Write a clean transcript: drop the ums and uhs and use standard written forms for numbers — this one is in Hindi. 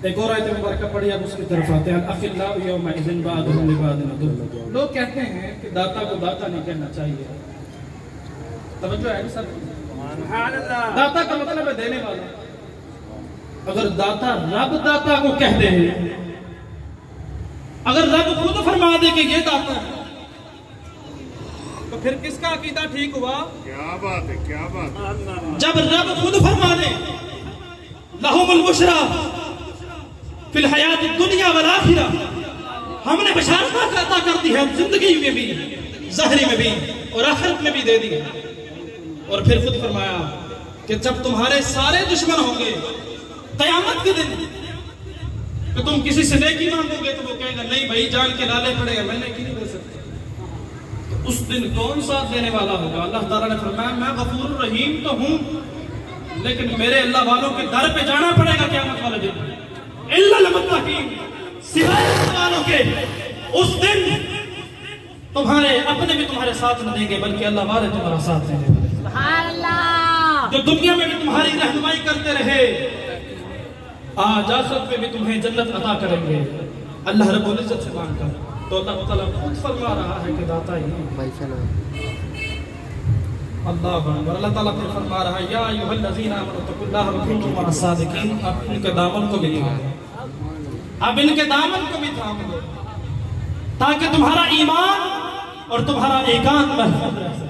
एक और आयत मुबारक पढ़ी, अब उसकी तरफ आते हैं। अखिल्लाहु यौमइज़िन बअदुहुम लिबअदिन अदुव्वुन। लोग कहते हैं कि दाता को दाता नहीं कहना चाहिए। तवज्जो है सर? दाता का मतलब है देने वाला। अगर दाता रब दाता को कह दे, अगर रब खुद फरमा दे कि ये दाता है, तो फिर किसका अकीदा ठीक हुआ? क्या बात है, क्या बात है। जब रब खुद फरमा दे लहुमुल बुशरा फिल हयात दुनिया वल आखिरा, हमने बशारत अता कर दी है जिंदगी में भी, ज़ाहिरी में भी और आखिरत में भी दे दी। और फिर खुद फरमाया कि जब तुम्हारे सारे दुश्मन होंगे क़यामत के दिन, तो तुम किसी से नेकी मांगोगे तो वो कहेगा नहीं भाई जान के लाले पड़े, मैं नेकी नहीं दे सकता। तो उस दिन कौन साथ देने वाला होगा? अल्लाह ताला ने फरमाया मैं गफूर रहीम तो हूं, लेकिन मेरे अल्लाह वालों के दर पे जाना पड़ेगा क़यामत वाले दिन। इल्लल मुत्तकीन, सिवाय वालों के। उस दिन तुम्हारे अपने भी तुम्हारे साथ न देंगे, बल्कि अल्लाह वाले तुम्हारा साथ देंगे। सुभान अल्लाह। जो दुनिया में भी तुम्हारी रहनुमाई करते रहे, आज आखिरत में भी तुम्हें जन्नत अता करेंगे अल्लाह रब्बुल इज्जत से मांगकर। तो अल्लाह ताला खुद फरमा रहा है कि दाता ही अल्लाह। अल्लाह ताला फिर फरमा रहा है या अय्युहल्लज़ीना आमनू तक़ुल्लाह व कुनू मअस सादिक़ीन। अब इनके दामन को भी थाम, अब इनके दामन को भी थाम लो, ताकि तुम्हारा ईमान और तुम्हारा एकांत महफूज रहे।